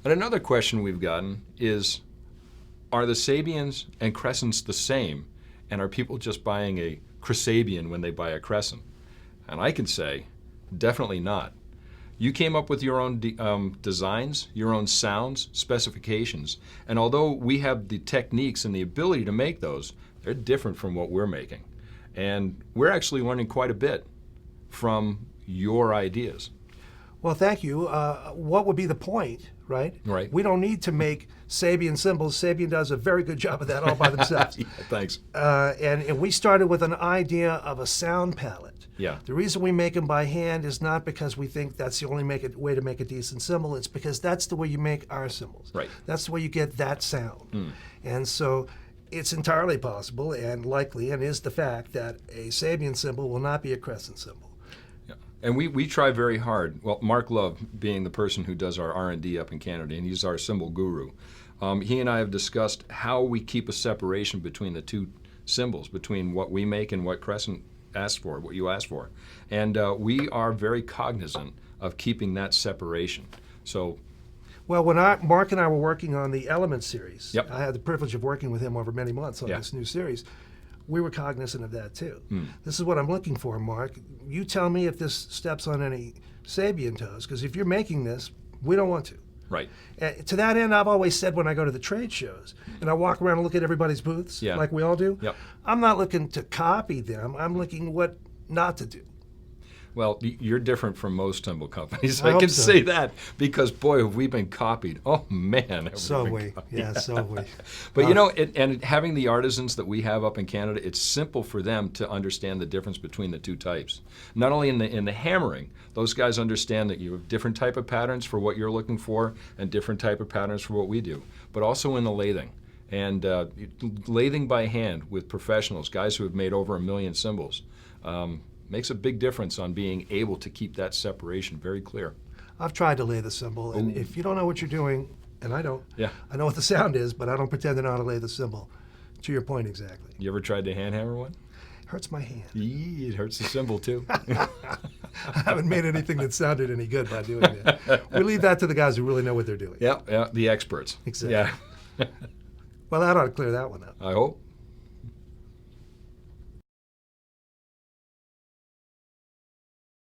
And another question we've gotten is, are the Sabians and crescents the same? And are people just buying a Sabian when they buy a crescent? And I can say, definitely not. You came up with your own designs, your own sounds, specifications, and although we have the techniques and the ability to make those, they're different from what we're making. And we're actually learning quite a bit from your ideas. Well, thank you. What would be the point, right? Right. We don't need to make Sabian cymbals. Sabian does a very good job of that all by themselves. Yeah, thanks. And we started with an idea of a sound palette. Yeah. The reason we make them by hand is not because we think that's the only way to make a decent cymbal. It's because that's the way you make our cymbals. Right. That's the way you get that sound. And so it's entirely possible and likely, and is the fact, that a Sabian cymbal will not be a crescent cymbal. Yeah. And we try very hard. Well, Mark Love, being the person who does our R&D up in Canada, and he's our cymbal guru, he and I have discussed how we keep a separation between the two cymbals, between what we make and what Crescent asked for, what you asked for. And we are very cognizant of keeping that separation. So, well, when Mark and I were working on the Element series, Yep. I had the privilege of working with him over many months on Yeah. this new series. We were cognizant of that too. This is what I'm looking for, Mark. You tell me if this steps on any Sabian toes, because if you're making this, we don't want to. right. To that end, I've always said when I go to the trade shows and I walk around and look at everybody's booths, Yeah. like we all do, Yep. I'm not looking to copy them. I'm looking what not to do. Well, you're different from most cymbal companies. I I hope can so. say that because, boy, have we been copied. Oh, man. have So been we, copied. yeah, so we. But you know, and having the artisans that we have up in Canada, it's simple for them to understand the difference between the two types. Not only in the hammering, those guys understand that you have different type of patterns for what you're looking for and different type of patterns for what we do, but also in the lathing. And lathing by hand with professionals, guys who have made over 1 million cymbals, makes a big difference on being able to keep that separation very clear. I've tried to lay the cymbal, and if you don't know what you're doing, and I don't, Yeah. I know what the sound is, but I don't pretend to know how to lay the cymbal. To your point exactly. You ever tried to hand hammer one? Hurts my hand. Yee, it hurts the cymbal too. I haven't made anything that sounded any good by doing that. We leave that to the guys who really know what they're doing. Yeah, the experts. Exactly. Yeah, Well, that ought to clear that one up. I hope.